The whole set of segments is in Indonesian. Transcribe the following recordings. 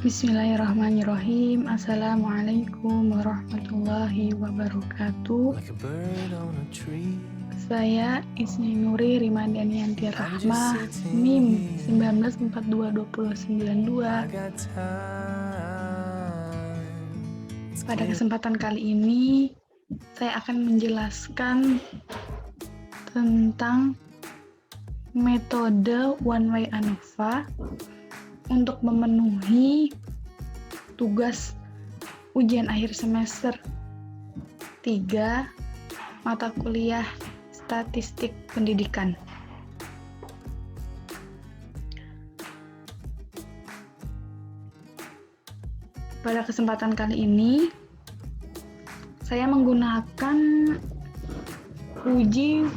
Bismillahirrahmanirrahim. Assalamualaikum warahmatullahi wabarakatuh. Saya Isni Nuri Rimadanianti Rahmah, NIM 19422092. Pada kesempatan kali ini, saya akan menjelaskan tentang metode one way ANOVA untuk memenuhi tugas ujian akhir semester 3 mata kuliah statistik pendidikan. Pada kesempatan kali ini, saya menggunakan uji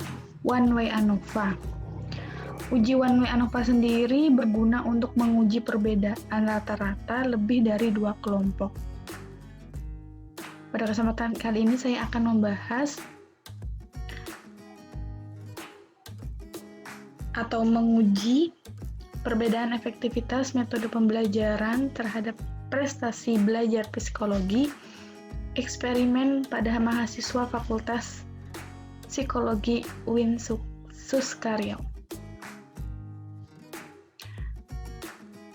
one way ANOVA. Uji one way ANOVA sendiri berguna untuk menguji perbedaan rata-rata lebih dari 2 kelompok. Pada kesempatan kali ini saya akan membahas atau menguji perbedaan efektivitas metode pembelajaran terhadap prestasi belajar psikologi, eksperimen pada mahasiswa Fakultas Psikologi UIN Suskaryo.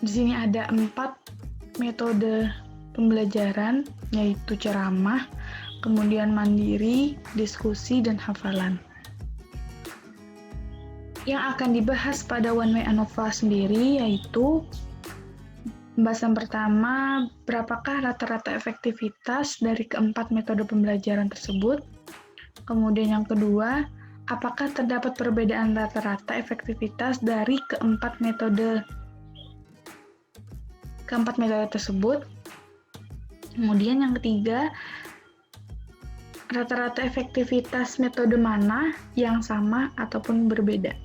Di sini ada 4 metode pembelajaran, yaitu ceramah, kemudian mandiri, diskusi, dan hafalan. Yang akan dibahas pada one way ANOVA sendiri yaitu pembahasan pertama, berapakah rata-rata efektivitas dari keempat metode pembelajaran tersebut. Kemudian yang kedua, apakah terdapat perbedaan rata-rata efektivitas dari keempat metode tersebut. Kemudian yang ketiga, rata-rata efektivitas metode mana yang sama ataupun berbeda.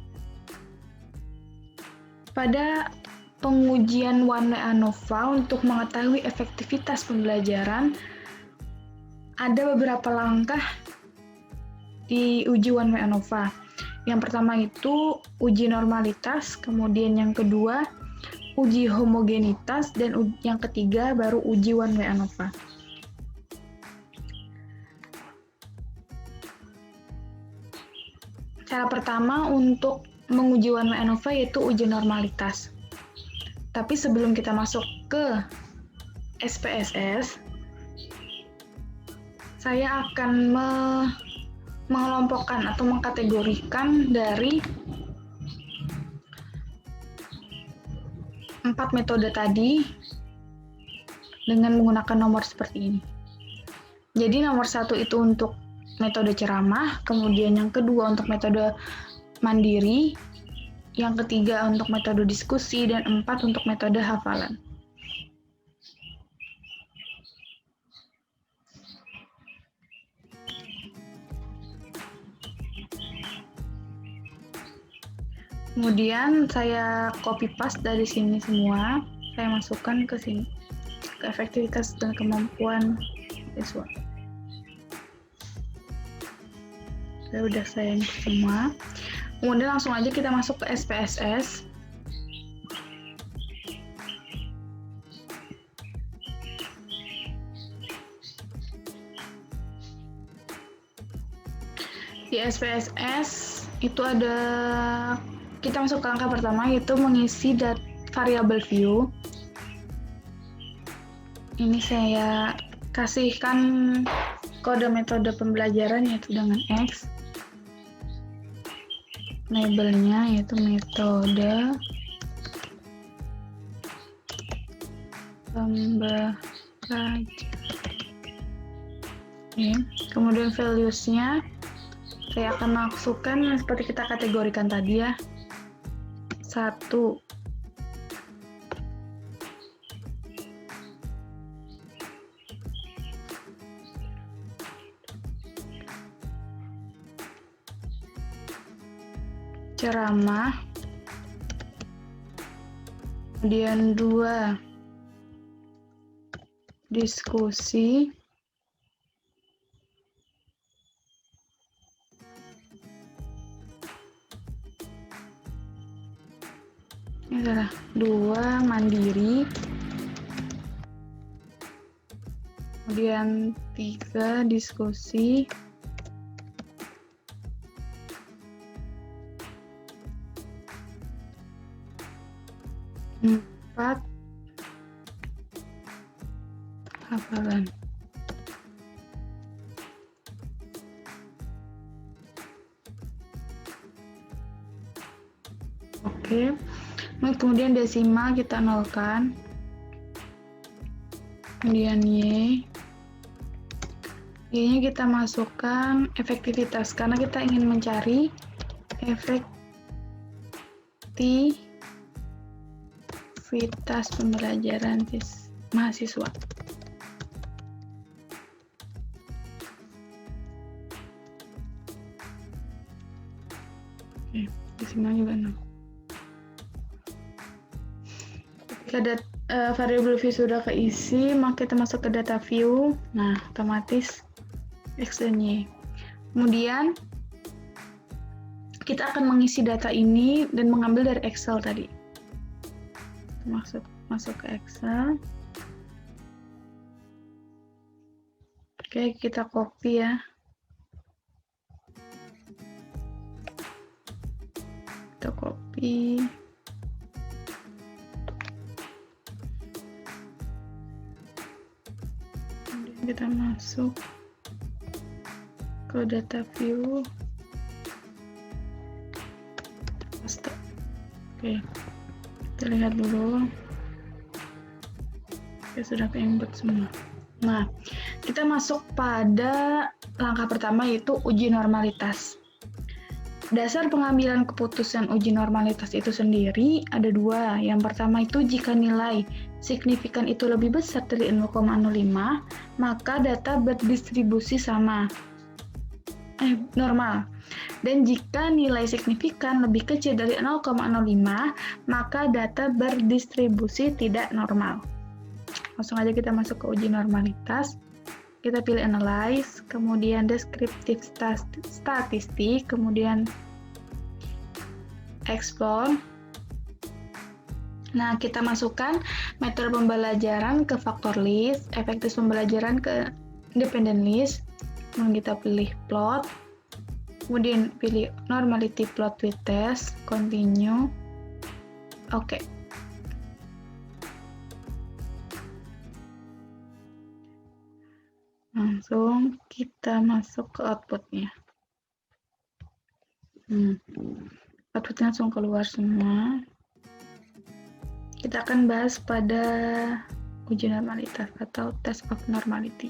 Pada pengujian one way ANOVA untuk mengetahui efektivitas pembelajaran, ada beberapa langkah di uji one way ANOVA. Yang pertama itu uji normalitas, kemudian yang kedua uji homogenitas, dan yang ketiga baru uji one way ANOVA. Cara pertama untuk menguji one way ANOVA yaitu uji normalitas. Tapi sebelum kita masuk ke SPSS, saya akan mengelompokkan atau mengkategorikan dari 4 metode tadi dengan menggunakan nomor seperti ini. Jadi nomor 1 itu untuk metode ceramah, kemudian yang kedua untuk metode mandiri, yang ketiga untuk metode diskusi, dan 4 untuk metode hafalan. Kemudian saya copy paste dari sini semua, saya masukkan ke sini, ke efektivitas dan kemampuan siswa. Udah saya input semua. Kemudian langsung aja kita masuk ke SPSS. Di SPSS itu ada, kita masuk ke langkah pertama yaitu mengisi variabel view. Ini saya kasihkan kode metode pembelajaran yaitu dengan X. Labelnya yaitu metode pembelajaran. Kemudian values-nya saya akan masukkan seperti kita kategorikan tadi ya. 1 ceramah, kemudian 2 diskusi, ini adalah 2 mandiri, kemudian 3 diskusi, 4 hafalan. Oke. Nah, kemudian desimal kita nolkan. Kemudian Y-nya kita masukkan efektivitas karena kita ingin mencari efektivitas pembelajaran mahasiswa. Oke, desimal juga 0. Ketika variabel view sudah keisi, maka kita masuk ke data view. Nah, otomatis X dan Y. Kemudian kita akan mengisi data ini dan mengambil dari Excel tadi. Masuk ke Excel. Oke, kita copy ya. Kita copy. Kemudian kita masuk ke data view. Paste. Oke. Kita lihat dulu. Oke, sudah ke-input semua. Nah, kita masuk pada langkah pertama yaitu uji normalitas. Dasar pengambilan keputusan uji normalitas itu sendiri ada 2. Yang pertama itu jika nilai signifikan itu lebih besar dari 0,05, maka data berdistribusi sama. Normal. Dan jika nilai signifikan lebih kecil dari 0,05, maka data berdistribusi tidak normal. Langsung aja kita masuk ke uji normalitas. Kita pilih analyze, kemudian descriptive statistik, kemudian explore. Nah, kita masukkan metode pembelajaran ke factor list, efektif pembelajaran ke independent list. Kemudian kita pilih plot, kemudian pilih normality plot with test, continue. Oke. Langsung kita masuk ke outputnya. Outputnya langsung keluar semua. Kita akan bahas pada uji normalitas atau test of normality.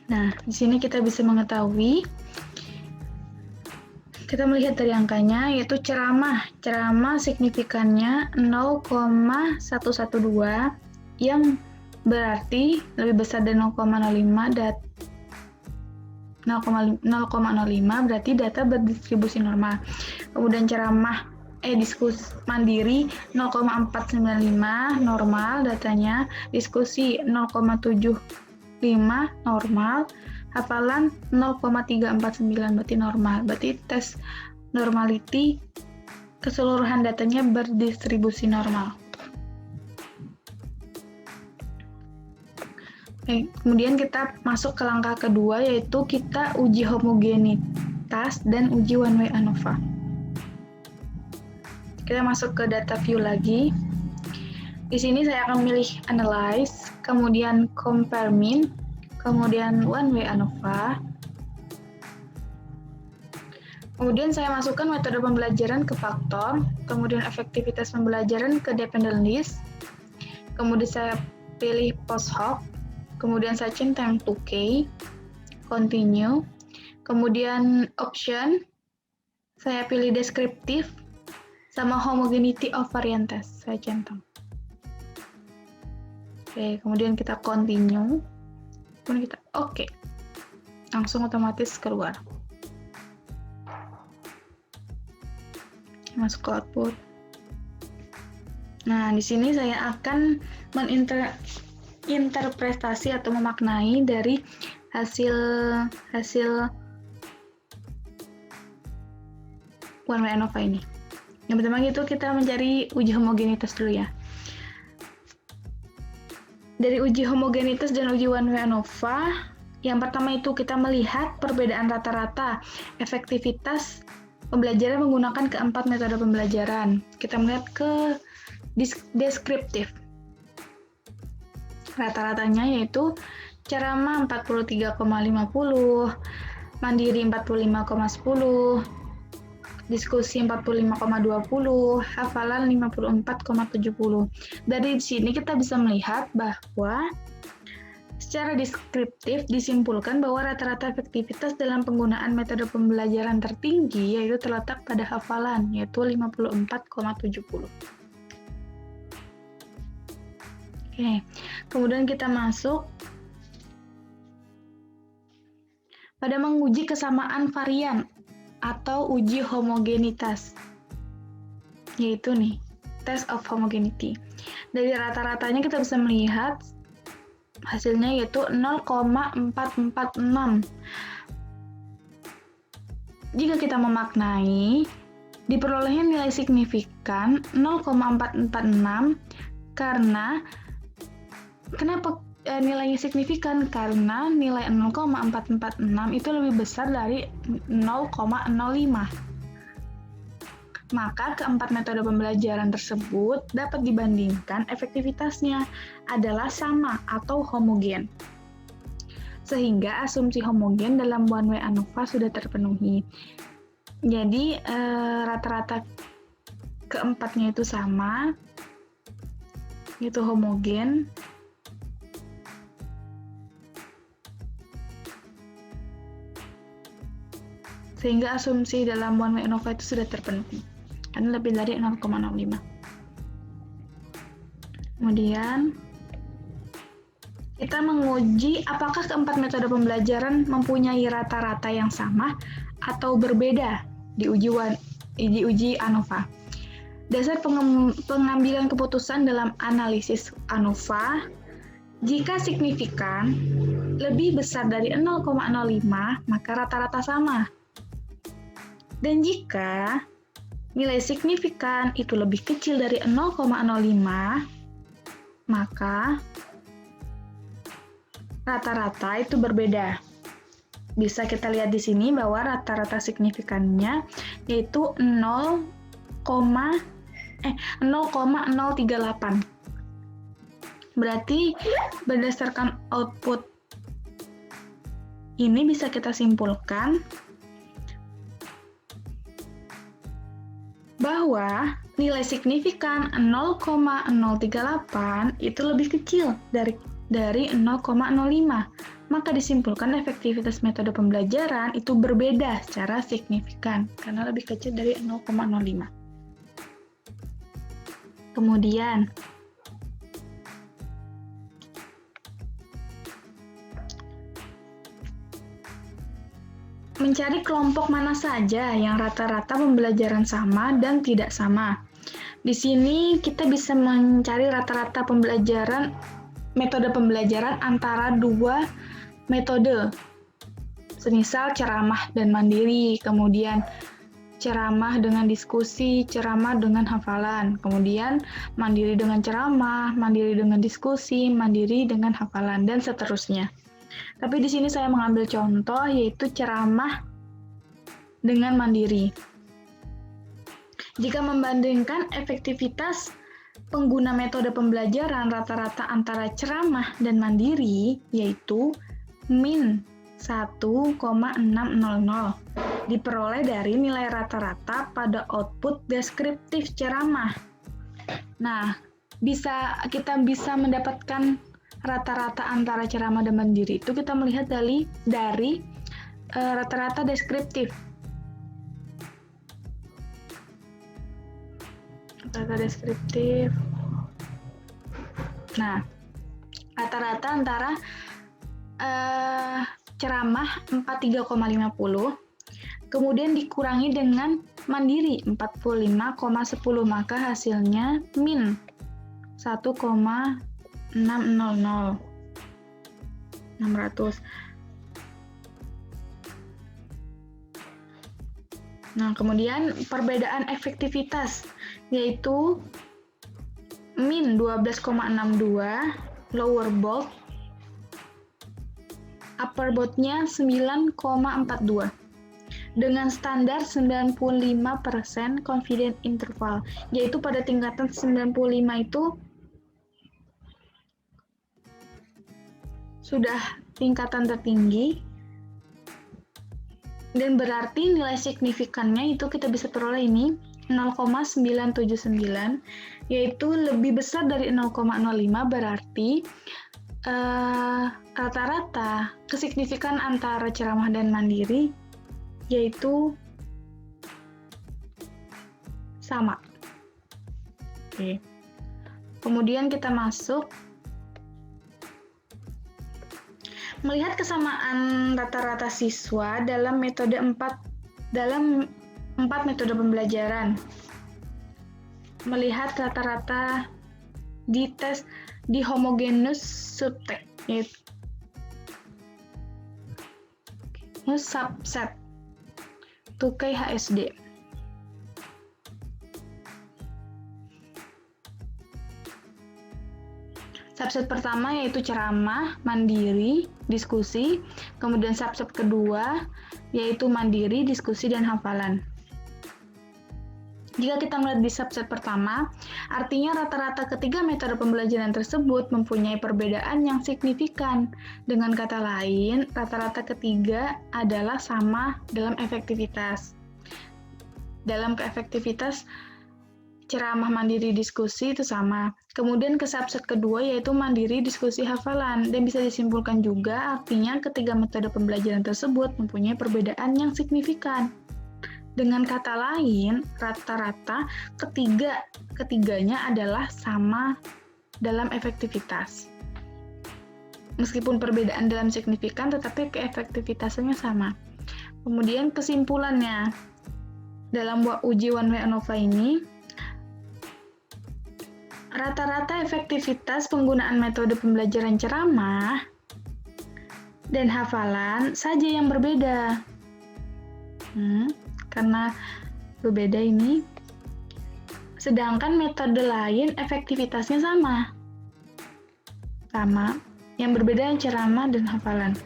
Nah, di sini kita bisa mengetahui, kita melihat dari angkanya, yaitu ceramah signifikannya 0,112 yang berarti lebih besar dari 0,05 berarti data berdistribusi normal. Kemudian ceramah diskusi mandiri 0,495 normal datanya, diskusi 0,75 normal, hafalan 0,349 berarti normal. Berarti tes normality keseluruhan datanya berdistribusi normal. Kemudian kita masuk ke langkah kedua, yaitu kita uji homogenitas dan uji one way ANOVA. Kita masuk ke data view lagi. Di sini saya akan milih analyze, kemudian compare mean, kemudian one way ANOVA. Kemudian saya masukkan metode pembelajaran ke faktor, kemudian efektivitas pembelajaran ke dependent list. Kemudian saya pilih post hoc. Kemudian saya centang 2K, continue, kemudian option, saya pilih deskriptif, sama homogeneity of variance, saya centang. Oke, kemudian kita continue, kemudian kita oke, langsung otomatis keluar. Masuk ke output. Nah, di sini saya akan interpretasi atau memaknai dari hasil one way ANOVA ini. Yang pertama itu kita mencari uji homogenitas dulu ya. Dari uji homogenitas dan uji one way ANOVA, yang pertama itu kita melihat perbedaan rata-rata efektivitas pembelajaran menggunakan keempat metode pembelajaran. Kita melihat ke deskriptif. Rata-ratanya yaitu ceramah 43,50, mandiri 45,10, diskusi 45,20, hafalan 54,70. Dari sini kita bisa melihat bahwa secara deskriptif disimpulkan bahwa rata-rata efektivitas dalam penggunaan metode pembelajaran tertinggi yaitu terletak pada hafalan, yaitu 54,70. Oke, kemudian kita masuk pada menguji kesamaan varian atau uji homogenitas, yaitu nih, test of homogeneity. Dari rata-ratanya kita bisa melihat hasilnya yaitu 0,446. Jika kita memaknai, diperolehnya nilai signifikan 0,446 karena kenapa nilainya signifikan? Karena nilai 0,446 itu lebih besar dari 0,05. Maka keempat metode pembelajaran tersebut dapat dibandingkan efektivitasnya adalah sama atau homogen. Sehingga asumsi homogen dalam one way ANOVA sudah terpenuhi. Jadi rata-rata keempatnya itu sama, itu homogen. Sehingga asumsi dalam one way ANOVA itu sudah terpenuhi, karena lebih dari 0,05. Kemudian, kita menguji apakah keempat metode pembelajaran mempunyai rata-rata yang sama atau berbeda di uji ANOVA. Dasar pengambilan keputusan dalam analisis ANOVA, jika signifikan lebih besar dari 0,05, maka rata-rata sama. Dan jika nilai signifikan itu lebih kecil dari 0,05, maka rata-rata itu berbeda. Bisa kita lihat di sini bahwa rata-rata signifikannya yaitu 0,038. Berarti berdasarkan output ini bisa kita simpulkan bahwa nilai signifikan 0,038 itu lebih kecil dari 0,05. Maka disimpulkan efektivitas metode pembelajaran itu berbeda secara signifikan karena lebih kecil dari 0,05. Kemudian, mencari kelompok mana saja yang rata-rata pembelajaran sama dan tidak sama. Di sini kita bisa mencari rata-rata metode pembelajaran antara dua metode. Semisal ceramah dan mandiri, kemudian ceramah dengan diskusi, ceramah dengan hafalan, kemudian mandiri dengan ceramah, mandiri dengan diskusi, mandiri dengan hafalan, dan seterusnya. Tapi di sini saya mengambil contoh yaitu ceramah dengan mandiri. Jika membandingkan efektivitas pengguna metode pembelajaran rata-rata antara ceramah dan mandiri yaitu min 1,600 diperoleh dari nilai rata-rata pada output deskriptif ceramah. Nah, kita bisa mendapatkan rata-rata antara ceramah dan mandiri itu kita melihat dari rata-rata deskriptif. Rata deskriptif. Nah, rata-rata antara ceramah 43,50 kemudian dikurangi dengan mandiri 45,10 maka hasilnya min 1,600. Nah, kemudian perbedaan efektivitas yaitu min 12,62 lower bold, upper boldnya 9,42 dengan standar 95% confident interval, yaitu pada tingkatan 95 itu sudah tingkatan tertinggi, dan berarti nilai signifikannya itu kita bisa peroleh ini 0,979, yaitu lebih besar dari 0,05, berarti rata-rata kesignifikan antara ceramah dan mandiri yaitu sama. Oke. Kemudian kita masuk melihat kesamaan rata-rata siswa dalam empat metode pembelajaran. Melihat rata-rata di tes di homogeneous subset, yaitu subset 2K HSD. Subset pertama yaitu ceramah, mandiri, diskusi. Kemudian subset kedua yaitu mandiri, diskusi, dan hafalan. Jika kita melihat di subset pertama, artinya rata-rata ketiga metode pembelajaran tersebut mempunyai perbedaan yang signifikan. Dengan kata lain, rata-rata ketiga adalah sama dalam efektivitas. Dalam efektivitas ceramah, mandiri, diskusi itu sama. Kemudian ke subset kedua yaitu mandiri, diskusi, hafalan. Dan bisa disimpulkan juga artinya ketiga metode pembelajaran tersebut mempunyai perbedaan yang signifikan. Dengan kata lain, rata-rata ketiganya adalah sama dalam efektivitas. Meskipun perbedaan dalam signifikan, tetapi keefektivitasannya sama. Kemudian kesimpulannya, dalam uji one way ANOVA ini, rata-rata efektivitas penggunaan metode pembelajaran ceramah dan hafalan saja yang berbeda. Karena berbeda ini, sedangkan metode lain efektivitasnya sama. Yang berbeda yang ceramah dan hafalan.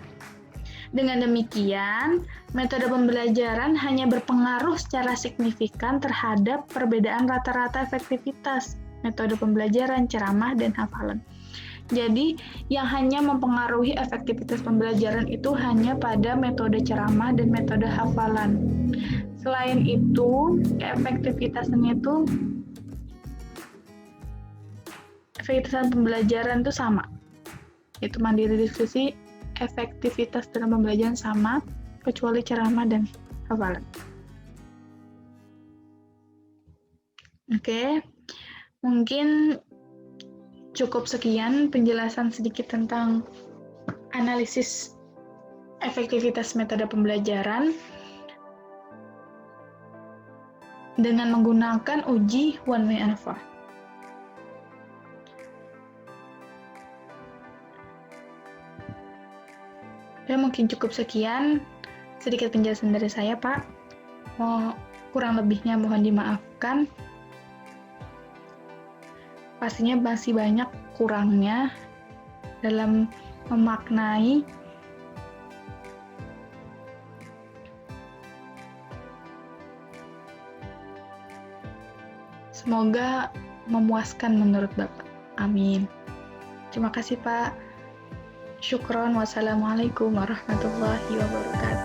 Dengan demikian, metode pembelajaran hanya berpengaruh secara signifikan terhadap perbedaan rata-rata efektivitas metode pembelajaran ceramah dan hafalan. Jadi, yang hanya mempengaruhi efektivitas pembelajaran itu hanya pada metode ceramah dan metode hafalan. Selain itu, efektivitasan pembelajaran itu sama. Itu mandiri, diskusi, efektivitas dalam pembelajaran sama, kecuali ceramah dan hafalan. Oke, mungkin cukup sekian penjelasan sedikit tentang analisis efektivitas metode pembelajaran dengan menggunakan uji one way ANOVA. Ya, mungkin cukup sekian sedikit penjelasan dari saya, Pak. Kurang lebihnya mohon dimaafkan. Pastinya masih banyak kurangnya dalam memaknai semoga memuaskan menurut Bapak. Amin. Terima kasih, Pak. Syukron. Wassalamualaikum warahmatullahi wabarakatuh.